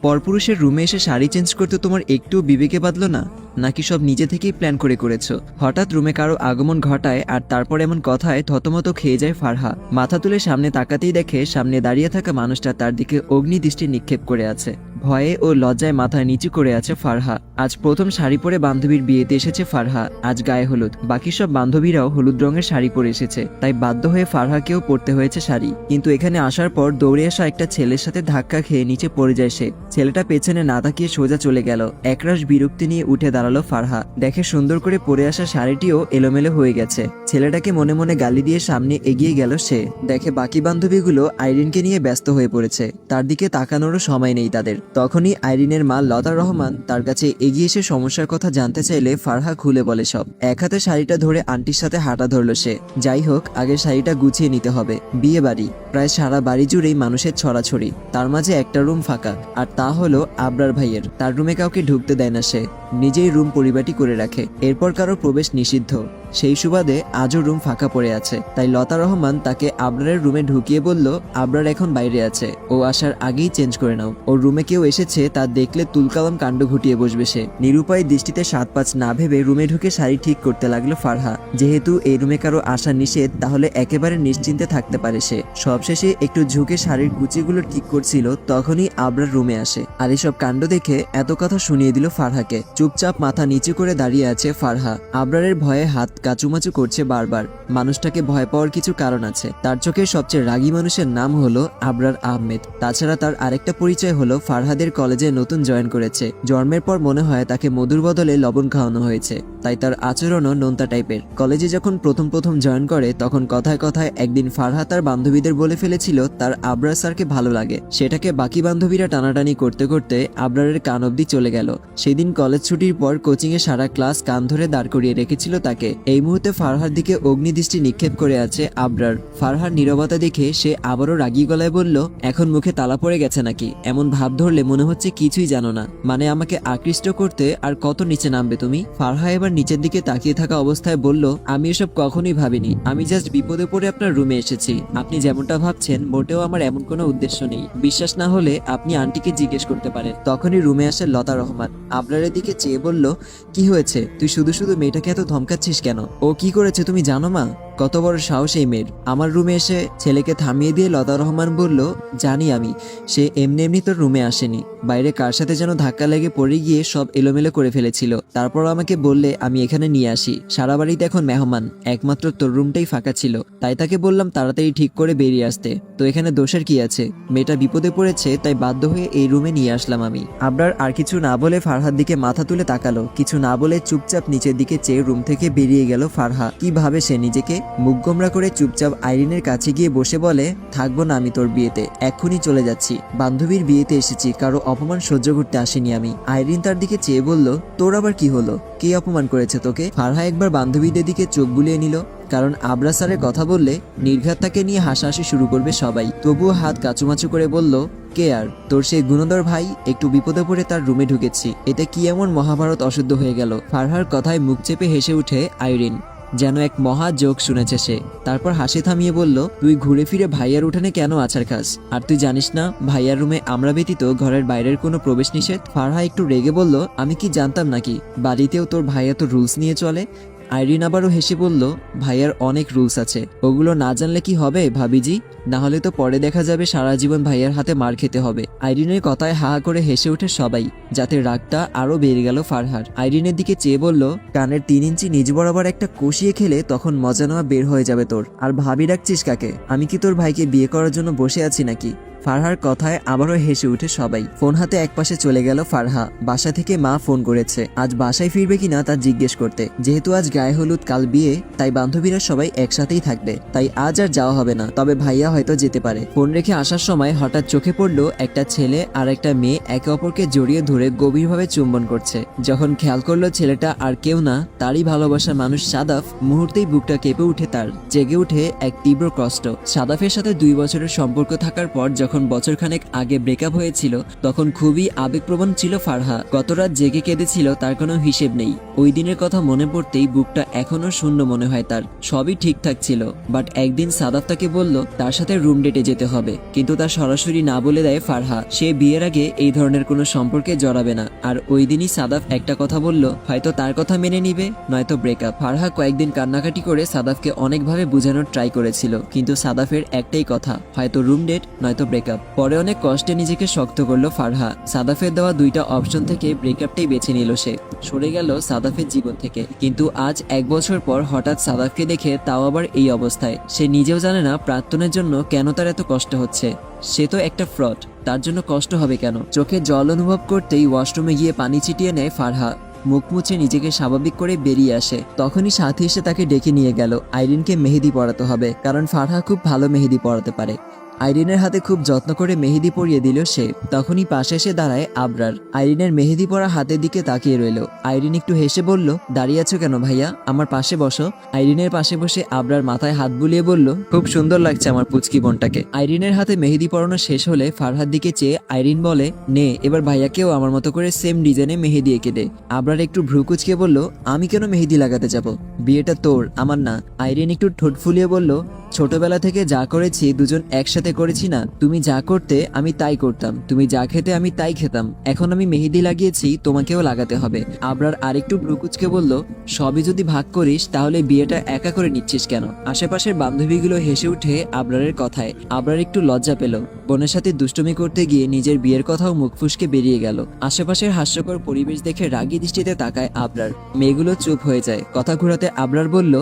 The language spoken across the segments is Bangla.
পরপুরুষের রুমে এসে শাড়ি চেঞ্জ করতে তোমার একটুও বিবেকে বাঁধলো না, নাকি সব নিজে থেকেই প্ল্যান করে করেছো? হঠাৎ রুমে কারো আগমন ঘটায় আর তারপর এমন কথায় থতমত খেয়ে যায় ফারহা। মাথা তুলে সামনে তাকাতেই দেখে সামনে দাঁড়িয়ে থাকা মানুষটা তার দিকে অগ্নিদৃষ্টি নিক্ষেপ করে আছে। ভয়ে ও লজ্জায় মাথা নিচু করে আছে ফারহা। আজ প্রথম শাড়ি পরে বান্ধবীর বিয়েতে এসেছে ফারহা। আজ গায়ে হলুদ, বাকি সব বান্ধবীরাও হলুদ রঙের শাড়ি পরে এসেছে, তাই বাধ্য হয়ে ফারহাকেও পরতে হয়েছে শাড়ি। কিন্তু এখানে আসার পর দৌড়ে আসা একটা ছেলের সাথে ধাক্কা খেয়ে নিচে পড়ে যায় সে। ছেলেটা পেছনে না তাকিয়ে সোজা চলে গেল। একরাশ বিরক্তি নিয়ে উঠে দাঁড়ালো ফারহা। দেখে সুন্দর করে পরে আসা শাড়িটিও এলোমেলো হয়ে গেছে। ছেলেটাকে মনে মনে গালি দিয়ে সামনে এগিয়ে গেল সে। দেখে বাকি বান্ধবীগুলো আইরিনকে নিয়ে ব্যস্ত হয়ে পড়েছে, তার দিকে তাকানোরও সময় নেই তাদের। তখনই আইরিনের মা লতা রহমান তার কাছে এগিয়ে এসে সমস্যার কথা জানতে চাইলে ফারহা খুলে বলে সব। এক হাতে শাড়িটা ধরে আন্টির সাথে হাঁটা ধরল সে। যাই হোক, আগে শাড়িটা গুছিয়ে নিতে হবে। বিয়ে বাড়ি, প্রায় সারা বাড়ি জুড়েই মানুষের ছড়াছড়ি, তার মাঝে একটা রুম ফাঁকা, আর তা হলো আবরার ভাইয়ের। তার রুমে কাউকে ঢুকতে দেয় না সে, নিজেই রুম পরিপাটি করে রাখে। এরপর কারো প্রবেশ নিষিদ্ধ। সেই সুবাদে আজও রুম ফাঁকা পড়ে আছে। তাই লতা রহমান তাকে আবরারের রুমে ঢুকিয়ে বলল, আবরার এখন বাইরে আছে, ও আসার আগেই চেঞ্জ করে নাও। ওর রুমে কেউ এসেছে, তা দেখলে তুলকালাম কাণ্ড ঘটিয়ে বসবে সে। নিরুপায় দৃষ্টিতে সাত পাঁচ না ভেবে রুমে ঢুকে শাড়ি ঠিক করতে লাগলো ফারহা। যেহেতু এই রুমে কারো আসা নিষেধ, তাহলে একেবারে নিশ্চিন্তে থাকতে পারে সে। সবশেষে একটু ঝুঁকে শাড়ির কুচিগুলো ঠিক করছিল, তখনই আবরার রুমে আসে। আর এসব কাণ্ড দেখে এত কথা শুনিয়ে দিল ফারহাকে। চুপচাপ মাথা নিচু করে দাঁড়িয়ে আছে ফারহা। আবরারের ভয়ে হাত কাচুমাচু করছে বারবার। মানুষটাকে ভয় পাওয়ার কিছু কারণ আছে। তার চোখে সবচেয়ে রাগী মানুষের নাম হলো আবরার আহমেদ। তাছাড়া তার আরেকটা পরিচয় হলো ফারহাদের কলেজে নতুন জয়েন করেছে। জন্মের পর মনে হয় তাকে মধুর বদলে লবণ খাওয়ানো হয়েছে, তাই তার আচরণও নোনতা টাইপের। কলেজে যখন প্রথম জয়েন করে, তখন কথায় কথায় একদিন ফারহা তার বান্ধবীদের বলে ফেলেছিল তার আবরার স্যারকে ভালো লাগে। সেটাকে বাকি বান্ধবীরা টানাটানি করতে করতে আবরারের কান অব্দি চলে গেল। সেদিন কলেজ ছুটির পর কোচিং এ সারা ক্লাস কান ধরে দাঁড় করিয়ে রেখেছিল তাকে। এই মুহূর্তে ফারহার দিকে অগ্নিদৃষ্টি নিক্ষেপ করে আছে আবরার। ফারহার নীরবতা দেখে সে আবারও রাগী গলায় বলল, এখন মুখে তালা পড়ে গেছে নাকি? এমন ভাব ধরলে মনে হচ্ছে কিছুই জানো না। মানে আমাকে আকৃষ্ট করতে আর কত নিচে নামবে তুমি? ফারহা এবার নিচের দিকে তাকিয়ে থাকা অবস্থায় বলল, আমি এসব কখনোই ভাবিনি। আমি জাস্ট বিপদে পড়ে আপনার রুমে এসেছি। আপনি যেমনটা ভাবছেন মোটেও আমার এমন কোনো উদ্দেশ্য নেই। বিশ্বাস না হলে আপনি আন্টিকে জিজ্ঞেস করতে পারেন। তখনই রুমে আসে লতা রহমান। আবরারের দিকে চেয়ে বলল, কি হয়েছে? তুই শুধু শুধু মেয়েটাকে এত ধমকাচ্ছিস কেন? ও কি করেছে তুমি জানো মা? কত বড় সাহস এই মেয়ের! আমার রুমে এসে ছেলেকে থামিয়ে দিয়ে লতা রহমান বলল, জানি আমি, সে এমনি এমনি তোর রুমে আসেনি। বাইরে কার সাথে যেন ধাক্কা লেগে পড়ে গিয়ে সব এলোমেলো করে ফেলেছিল। তারপর আমাকে বললে আমি এখানে নিয়ে আসি। সারা বাড়িতে এখন মেহমান, একমাত্র তোর রুমটাই ফাঁকা ছিল, তাই তাকে বললাম তাড়াতাড়ি ঠিক করে বেরিয়ে আসতে। তো এখানে দোষের কি আছে? মেয়েটা বিপদে পড়েছে, তাই বাধ্য হয়ে এই রুমে নিয়ে আসলাম আমি। আবরার আর কিছু না বলে ফারহার দিকে মাথা তুলে তাকালো। কিছু না বলে চুপচাপ নিচের দিকে চেয়ে রুম থেকে বেরিয়ে গেল ফারহা। কি ভাবে সে নিজেকে? মুখ গোমরা করে চুপচাপ আইরিনের কাছে গিয়ে বসে বলে, থাকবো না আমি তোর বিয়েতে, এক্ষুনি চলে যাচ্ছি। বান্ধবীর বিয়েতে এসেছি, কারো অপমান সহ্য করতে আসিনি আমি। আইরিন তার দিকে চেয়ে বলল, তোর আবার কি হলো? কে অপমান করেছে তোকে? ফারহা একবার বান্ধবীদের দিকে চোখ বুলিয়ে নিল, কারণ আবরার স্যারের কথা বললে নির্ঘাত তাকে নিয়ে হাসাহাসি শুরু করবে সবাই। তবুও হাত কাচুমাচু করে বলল, কে আর? তোর সেই গুণধর ভাই। একটু বিপদে পড়ে তার রুমে ঢুকেছি, এতে কি এমন মহাভারত অশুদ্ধ হয়ে গেল? ফারহার কথায় মুখ চেপে হেসে উঠে আইরিন, যেন এক মহা জোক শুনেছে সে। তারপর হাসি থামিয়ে বলল, তুই ঘুরে ফিরে ভাইয়ার উঠানে কেন আছাড় খাস? আর তুই জানিস না ভাইয়ার রুমে আমরা ব্যতীত ঘরের বাইরের কোনো প্রবেশ নিষেধ? ফারহা একটু রেগে বলল, আমি কি জানতাম নাকি বাড়িতেও তোর ভাইয়া তো রুলস নিয়ে চলে? আইরিন আবারও হেসে বলল, ভাইয়ার অনেক রুলস আছে, ওগুলো না জানলে কি হবে ভাবিজি? না হলে তো পরে দেখা যাবে সারা জীবন ভাইয়ার হাতে মার খেতে হবে। আইরিনের কথায় হা করে হেসে ওঠে সবাই, যাতে রাগটা আরো বেড়ে গেল ফারহার। আইরিনের দিকে চেয়ে বলল, কানের 3 ইঞ্চি নিজ বরাবর একটা কষিয়ে খেলে তখন মজা নেওয়া বের হয়ে যাবে তোর। আর ভাবি ডাকছিস কাকে? আমি কি তোর ভাইকে বিয়ে করার জন্য বসে আছি নাকি? ফারহার কথায় আবারও হেসে উঠে সবাই। ফোন হাতে একপাশে চলে গেল ফারহা। বাসা থেকে মা ফোন করেছে, আজ বাসায় ফিরবে কিনা তা জিজ্ঞেস করতে। যেহেতু আজ গায়ে হলুদ, কাল বিয়ে, তাই বান্ধবীরা সবাই একসাথেই থাকবে, তাই আজ আর যাওয়া হবে না। তবে ভাইয়া হয়তো যেতে পারে। ফোন রেখে আসার সময় হঠাৎ চোখে পড়লো একটা ছেলে আর একটা মেয়ে একে অপরকে জড়িয়ে ধরে গভীরভাবে চুম্বন করছে। যখন খেয়াল করলো ছেলেটা আর কেউ না, তারই ভালোবাসার মানুষ সাদাফ, মুহূর্তেই বুকটা কেঁপে উঠে তার। জেগে উঠে এক তীব্র কষ্ট। সাদাফের সাথে 2 বছরের সম্পর্ক থাকার পর যখন যখন বছরখানেক আগে ব্রেকআপ হয়েছিল তখন খুবই আবেগপ্রবণ ছিল ফারহা। গত রাত জেগে কেঁদেছিল তার কোনো হিসেব নেই। ওই দিনের কথা মনে পড়তেই বুকটা এখনো শূন্য মনে হয় তার। সবই ঠিকঠাক ছিল, বাট একদিন সাদাফ তাকে বলল তার সাথে রুম ডেটে যেতে হবে, কিন্তু তার সরাসরি না বলে দেয় ফারহা। সে বিয়ের আগে এই ধরনের কোনো সম্পর্কে জড়াবে না। আর ওই দিনই সাদাফ একটা কথা বলল, হয়তো তার কথা মেনে নিবে, নয়তো ব্রেকআপ। ফারহা কয়েকদিন কান্নাকাটি করে সাদাফকে অনেকভাবে বোঝানোর ট্রাই করেছিল, কিন্তু সাদাফের একটাই কথা, হয়তো রুম ডেট নয়তো ব্রেকআপ। পরে অনেক কষ্টে নিজেকে শক্ত করলো ফারহা। সাদাফের দেওয়া দুইটা অপশন থেকে ব্রেকআপটাই বেছে নিল সে, সরে গেল সাদাফের জীবন থেকে। কিন্তু আজ 1 বছর পর হঠাৎ সাদাফকে দেখে, তাও আবার এই অবস্থায়। সে নিজেও জানে না প্রাক্তনের জন্য কেন তার এত কষ্ট হচ্ছে। সে তো একটা ফ্রড, তার জন্য কষ্ট হবে কেন? চোখে জল অনুভব করতেই ওয়াশরুমে গিয়ে পানি ছিটিয়ে নেয় ফারহা। মুখ মুছে নিজেকে স্বাভাবিক করে বেরিয়ে আসে। তখনই সাথী এসে তাকে ডেকে নিয়ে গেল। আইরিনকে মেহেদি পরাতে হবে, কারণ ফারহা খুব ভালো মেহেদি পরাতে পারে। আইরিনের হাতে খুব যত্ন করে মেহেদি পরিয়ে দিল সে। তখনই পাশে এসে দাঁড়ায় আবরার। আইরিনের মেহেদি পরা হাতের দিকে তাকিয়ে রইল। আইরিন একটু হেসে বলল, দাঁড়িয়ে আছো কেন ভাইয়া, আমার পাশে বসো। আইরিনের পাশে বসে আবরার মাথায় হাত বুলিয়ে বলল, খুব সুন্দর লাগছে আমার পুচকি বোনটাকে। আইরিনের হাতে মেহেদি পরানো শেষ হলে ফারহার দিকে চেয়ে আইরিন বলে, নে এবার ভাইয়াকেও আমার মতো করে সেম ডিজাইনে মেহেদি এঁকে দে। আবরার একটু ভ্রু কুচকে বলল, আমি কেন মেহেদি লাগাতে যাব, বিয়েটা তোর আমার না। আইরিন একটু ঠোঁট ফুলিয়ে বলল, ছোটবেলা থেকে যা করেছি দুজন একসাথে করেছি না, তুমি যা করতে আমি তাই করতাম, তুমি যা খেতে আমি তাই খেতাম, এখন আমি মেহেদি লাগিয়েছি তোমাকেও লাগাতে হবে। আবরার আরেকটু ব্রুকুচকে বলল, সবই যদি ভাগ করিস তাহলে বিয়েটা একা করে নিচ্ছিস কেন? আশেপাশের বান্ধবীগুলো হেসে উঠে আবরারের কথায়। আবরার একটু লজ্জা পেল। বোনের সাথে দুষ্টুমি করতে গিয়ে নিজের বিয়ের কথাও মুখ ফুসকে বেরিয়ে গেল। আশেপাশের হাস্যকর পরিবেশ দেখে রাগী দৃষ্টিতে তাকায় আবরার। মেয়েগুলো চুপ হয়ে যায়। কথা ঘুরাতে আবরার বলল,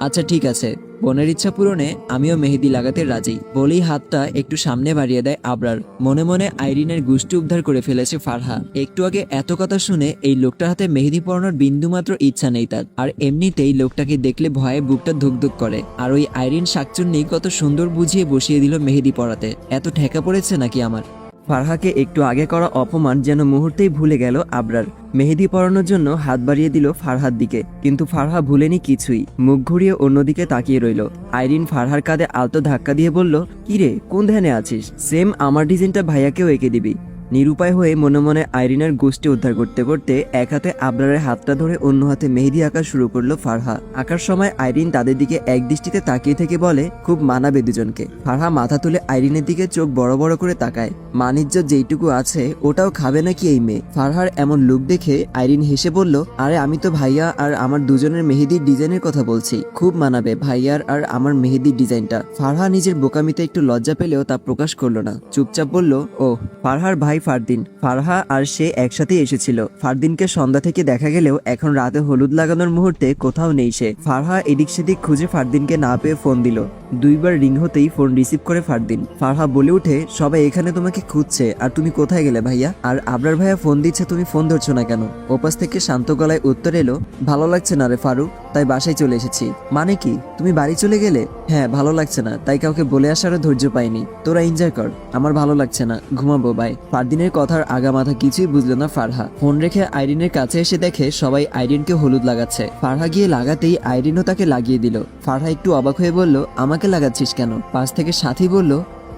আচ্ছা ঠিক আছে, বোনের ইচ্ছা পূরণে আমিও মেহেদি লাগাতে রাজি। বলেই হাতটা একটু সামনে বাড়িয়ে দেয় আবরার। মনে মনে আইরিনের গুষ্টি উদ্ধার করে ফেলেছে ফারহা। একটু আগে এত কথা শুনে এই লোকটার হাতে মেহেদি পরানোর বিন্দুমাত্র ইচ্ছা নেই তার। আর এমনিতেই লোকটাকে দেখলে ভয়ে বুকটা ধুকধুক করে। আর ওই আইরিন শাকচুন্নি কত সুন্দর বুঝিয়ে বসিয়ে দিল মেহেদি পরাতে। এত ঠেকা পড়েছে নাকি আমার? ফারহাকে একটু আগে করা অপমান যেন মুহূর্তেই ভুলে গেল আবরার। মেহেদি পরানোর জন্য হাত বাড়িয়ে দিল ফারহার দিকে, কিন্তু ফারহা ভুলেনি কিছুই। মুখ ঘুরিয়ে অন্যদিকে তাকিয়ে রইল। আইরিন ফারহার কাঁধে আলতো ধাক্কা দিয়ে বলল, কিরে কোন ধ্যানে আছিস? সেম আমার ডিজাইনটা ভাইয়াকেও এঁকে দিবি। নিরুপায় হয়ে মনে মনে আইরিনের গোষ্ঠী উদ্ধার করতে করতে এক হাতে আবরারের হাতটা ধরে অন্য হাতে মেহেদি আঁকা শুরু করলো ফারহা। আঁকার সময় আইরিন তাদের দিকে এক দৃষ্টিতে তাকিয়ে থেকে বলে, খুব মানাবে দুজনকে। ফারহা মাথা তুলে আইরিনের দিকে চোখ বড় বড় করে তাকায়। মানিজ্জত যেইটুকু আছে ওটাও খাবে নাকি এই মেয়ে? ফারহার এমন লুক দেখে আইরিন হেসে বলল, আরে আমি তো ভাইয়া আর আমার দুজনের মেহেদির ডিজাইনের কথা বলছি। খুব মানাবে ভাইয়ার আর আমার মেহেদির ডিজাইনটা। ফারহা নিজের বোকামিতে একটু লজ্জা পেলেও তা প্রকাশ করলো না। চুপচাপ বলল, ও ফারহার ভাই ফারদিন। ফারহা আর সে একসাথে এসেছিল। ফারদিনকে সন্ধ্যা থেকে দেখা গেলেও এখন রাতে হলুদ লাগানোর মুহূর্তে কোথাও নেই সে। ফারহা এদিক সেদিক খুঁজে ফারদিনকে না পেয়ে ফোন দিল। 2 বার রিং হতেই ফোন রিসিভ করে ফারদিন। ফারহা বলে উঠে, সবাই এখানে তোমাকে খুঁজছে, আর তুমি কোথায় গেলে ভাইয়া? আর আবরার ভাইয়া ফোন দিচ্ছে, তুমি ফোন ধরছো না কেন? ওপাশ থেকে শান্ত গলায় উত্তর এলো, ভালো লাগছে না রে ফারু, তাই বাসায় চলে এসেছি। মানে কি তুমি বাড়ি চলে গেলে? হ্যাঁ ভালো লাগছে না, তাই কাউকে বলে আসারও ধৈর্য পাইনি। তোরা এনজয় কর, আমার ভালো লাগছে না, ঘুমাবো বাই। ফারদিনের কথার আগা মাথা কিছুই বুঝলো না ফারহা। ফোন রেখে আইরিনের কাছে এসে দেখে সবাই আইরিনকে হলুদ লাগাচ্ছে। ফারহা গিয়ে লাগাতেই আইরিনও তাকে লাগিয়ে দিল। ফারহা একটু অবাক হয়ে বলল, আমাকে লাগাচ্ছিস কেন? পাশ থেকে সাথী বলল,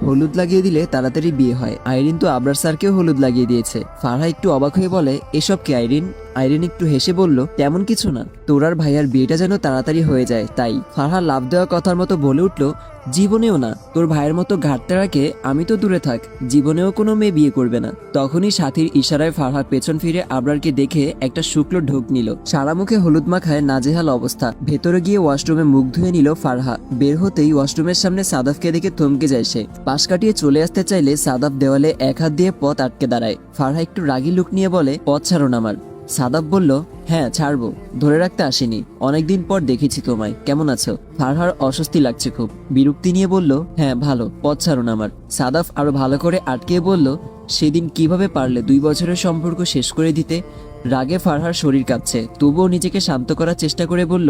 হলুদ লাগিয়ে দিলে তাড়াতাড়ি বিয়ে হয়। আইরিন তো আবরার স্যারকেও হলুদ লাগিয়ে দিয়েছে। ফারহা একটু অবাক হয়ে বলে, এসব কি আইরিন? আইরিন একটু হেসে বলল, তেমন কিছু না, তোর আর ভাইয়ার বিয়েটা যেন তাড়াতাড়ি হয়ে যায় তাই। ফারহা লাভ দেওয়া কথার মতো বলে উঠল, জীবনেও না, তোর ভাইয়ের মতো ঘাটতে রাখে আমি তো দূরে থাক, জীবনেও কোনো মেয়ে বিয়ে করবে না। তখনই সাথীর ইশারায় ফারহা পেছন ফিরে আবরারকে দেখে একটা শুক্ল ঢোক নিল। সারা মুখে হলুদ মাখায় নাজেহাল অবস্থা। ভেতরে গিয়ে ওয়াশরুমে মুখ ধুয়ে নিল ফারহা। বের হতেই ওয়াশরুমের সামনে সাদাফকে দেখে থমকে যায় সে। পাশ কাটিয়ে চলে আসতে চাইলে সাদাফ দেওয়ালে এক হাত দিয়ে পথ আটকে দাঁড়ায়। ফারহা একটু রাগী লুক নিয়ে বলে, পথ ছাড়ুন আমার। সাদাফ বলল, হ্যাঁ ছাড়বো, ধরে রাখতে আসিনি, অনেকদিন পর দেখেছি তোমায়, কেমন আছো? ফারহার অস্বস্তি লাগছে খুব। বিরক্তি নিয়ে বলল, হ্যাঁ ভালো, পথ ছাড়ুন আমার। সাদাফ আরো ভালো করে আটকে বলল, সেদিন কিভাবে পারলে 2 বছরের সম্পর্ক শেষ করে দিতে? রাগে ফারহার শরীর কাঁপছে, তবুও নিজেকে শান্ত করার চেষ্টা করে বলল,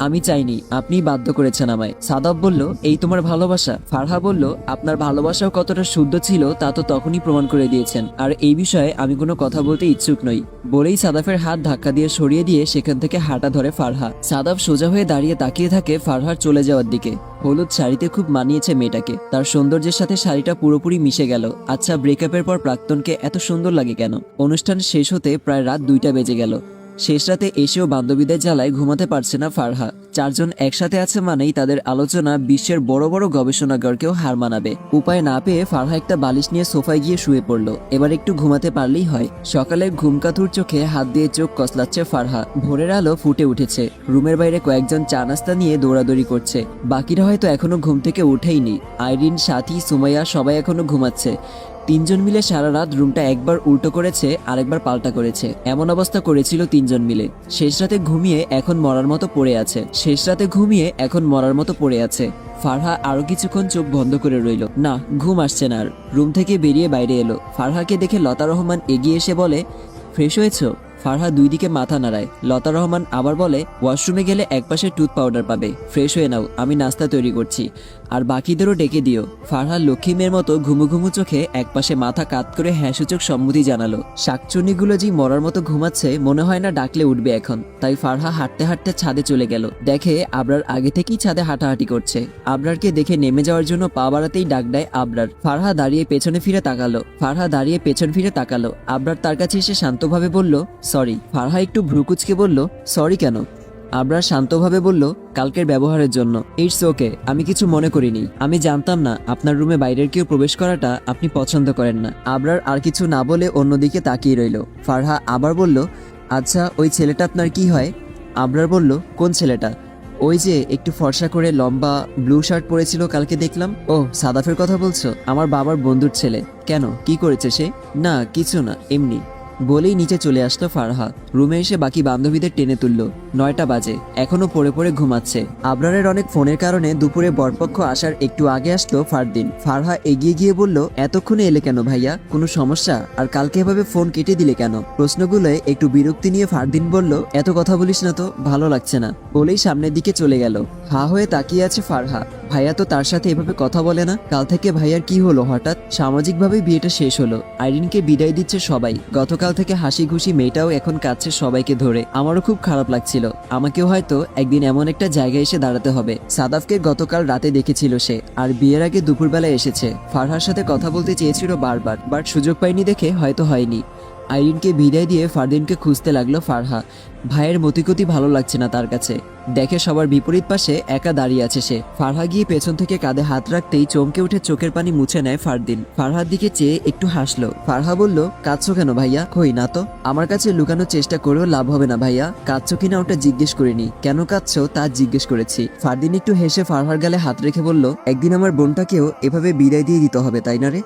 আমি চাইনি, আপনিই বাধ্য করেছেন আমায়। সাদাব বলল, এই তোমার ভালোবাসা? ফারহা বলল, আপনার ভালোবাসাও কতটা শুদ্ধ ছিল তা তো তখনই প্রমাণ করে দিয়েছেন, আর এই বিষয়ে আমি কোনো কথা বলতে ইচ্ছুক নই। বলেই সাদাফের হাত ধাক্কা দিয়ে সরিয়ে দিয়ে সেখান থেকে হাঁটা ধরে ফারহা। সাদাফ সোজা হয়ে দাঁড়িয়ে তাকিয়ে থাকে ফারহার চলে যাওয়ার দিকে। হলুদ শাড়িতে খুব মানিয়েছে মেয়েটাকে, তার সৌন্দর্যের সাথে শাড়িটা পুরোপুরি মিশে গেল। আচ্ছা, ব্রেকআপের পর প্রাক্তনকে এত সুন্দর লাগে কেন? অনুষ্ঠান শেষ হতে প্রায় রাত 2টা বেজে গেল। শেষ রাতে এসেও বান্ধবীদের জ্বালায় ঘুমাতে পারছে না ফারহা। 4 জন একসাথে আছে মানেই তাদের আলোচনা বিশ্বের বড় বড় গবেষণাগারকেও হার মানাবে। উপায় না পেয়ে ফারহা একটা বালিশ নিয়ে সোফায় গিয়ে শুয়ে পড়ল। এবার একটু ঘুমাতে পারলেই হয়। সকালের ঘুমকাতুর চোখে হাত দিয়ে চোখ কসলাচ্ছে ফারহা। ভোরের আলো ফুটে উঠেছে। রুমের বাইরে কয়েকজন চা নাস্তা নিয়ে দৌড়াদৌড়ি করছে। বাকিরা হয়তো এখনো ঘুম থেকে উঠেইনি। আইরিন, সাথী, সুমাইয়া সবাই এখনো ঘুমাচ্ছে। 3 জন মিলে সারা রাত রুমটা একবার উল্টো করেছে, আরেকবার পাল্টা করেছে। এমন অবস্থা করেছিল 3 জন মিলে। শেষ রাতে ঘুমিয়ে এখন মরার মতো পড়ে আছে। ফারহা আরো কিছুক্ষণ চোখ বন্ধ করে রইল। না, ঘুম আসছে না আর। রুম থেকে বেরিয়ে বাইরে এলো। ফারহাকে দেখে লতা রহমান এগিয়ে এসে বলে, ফ্রেশ হয়েছো? ফারহা 2 দিকে মাথা নাড়ায়। লতা রহমান আবার বলে, ওয়াশরুমে গেলে একপাশে টুথ পাউডার পাবে, ফ্রেশ হয়ে নাও, আমি নাস্তা তৈরি করছি, আর বাকিদেরও ডেকে দিও। ফারহা লক্ষ্মী মেয়ের মতো ঘুমু ঘুমু চোখে একপাশে মাথা কাত করে হ্যাঁসূচক সম্মতি জানালো। শাকচুন্নিগুলো যে মরার মতো ঘুমাচ্ছে, মনে হয় না ডাকলে উঠবে এখন। তাই ফারহা হাঁটতে হাঁটতে ছাদে চলে গেল। দেখে আবরার আগে থেকেই ছাদে হাঁটাহাঁটি করছে। আবরারকে দেখে নেমে যাওয়ার জন্য পা বাড়াতেই ডাক দেয় আবরার। ফারহা দাঁড়িয়ে পেছন ফিরে তাকালো। আবরার তার কাছে এসে শান্তভাবে বলল, সরি। ফারহা একটু ভ্রুকুচকে বলল, সরি কেন? আবরার শান্তভাবে বলল, কালকের ব্যবহারের জন্য। ইটস ওকে, আমি কিছু মনে করিনি। আমি জানতাম না আপনার রুমে বাইরের কেউ প্রবেশ করাটা আপনি পছন্দ করেন না। আবরার আর কিছু না বলে অন্যদিকে তাকিয়ে রইল। ফারহা আবার বলল, আচ্ছা, ওই ছেলেটা আপনার কি হয়? আবরার বলল, কোন ছেলেটা? ওই যে একটু ফর্সা করে লম্বা ব্লু শার্ট পরেছিল, কালকে দেখলাম। ও, সাদাফের কথা বলছো? আমার বাবার বন্ধুর ছেলে। কেন, কি করেছে সে? না, কিছু না, এমনি। বলেই নিচে চলে আসলো ফারহা। রুমে এসে বাকি বান্ধবীদের টেনে তুলল। 9টা বাজে, এখনো পড়ে পড়ে ঘুমাচ্ছে। আবরারের অনেক ফোনের কারণে দুপুরে বরপক্ষ আসার একটু আগে আসলো ফারদিন। ফারহা এগিয়ে গিয়ে বলল, এতক্ষণে এলে কেন ভাইয়া? কোনো সমস্যা? আর কালকে এভাবে ফোন কেটে দিলে কেন? প্রশ্নগুলোয় একটু বিরক্তি নিয়ে ফারদিন বলল, এত কথা বলিস না তো, ভালো লাগছে না। বলেই সামনের দিকে চলে গেল। হা হয়ে তাকিয়ে আছে ফারহা। ভাইয়া তো তার সাথে এভাবে কথা বলে না। কাল থেকে ভাইয়ার কি হলো হঠাৎ? সামাজিকভাবে বিয়েটা শেষ হলো। আইরিনকে বিদায় দিচ্ছে সবাই। গতকাল থেকে হাসি খুশি মেয়েটাও এখন কাঁদছে সবাইকে ধরে। আমারও খুব খারাপ লাগছিল। আমাকেও হয়তো একদিন এমন একটা জায়গায় এসে দাঁড়াতে হবে। সাদাফকে গতকাল রাতে দেখেছিল সে, আর বিয়ের আগে দুপুরবেলা এসেছে। ফারহার সাথে কথা বলতে চেয়েছিল বারবার, বাট সুযোগ পাইনি দেখে হয়তো হয়নি। আইরিনকে বিদায় দিয়ে ফারদিনকে খুঁজতে লাগলো ফারহা। ভাইয়ের মতিগতি ভালো লাগছে না তার কাছে। দেখে সবার বিপরীত পাশে একা দাঁড়িয়ে আছে সে। ফারহা গিয়ে পেছন থেকে কাঁধে হাত রাখতেই চমকে উঠে চোখের পানি মুছে নেয় ফারদিন। ফারহার দিকে চেয়ে একটু হাসলো। ফারহা বলল, কাঁদছো কেন ভাইয়া? কই না তো। আমার কাছে লুকানোর চেষ্টা করেও লাভ হবে না ভাইয়া। কাঁদছো কিনা ওটা জিজ্ঞেস করিনি, কেন কাঁদছো তা জিজ্ঞেস করেছি। ফারদিন একটু হেসে ফারহার গালে হাত রেখে বলল, একদিন আমার বোনটাকেও এভাবে বিদায় দিয়ে দিতে হবে, তাই না রে?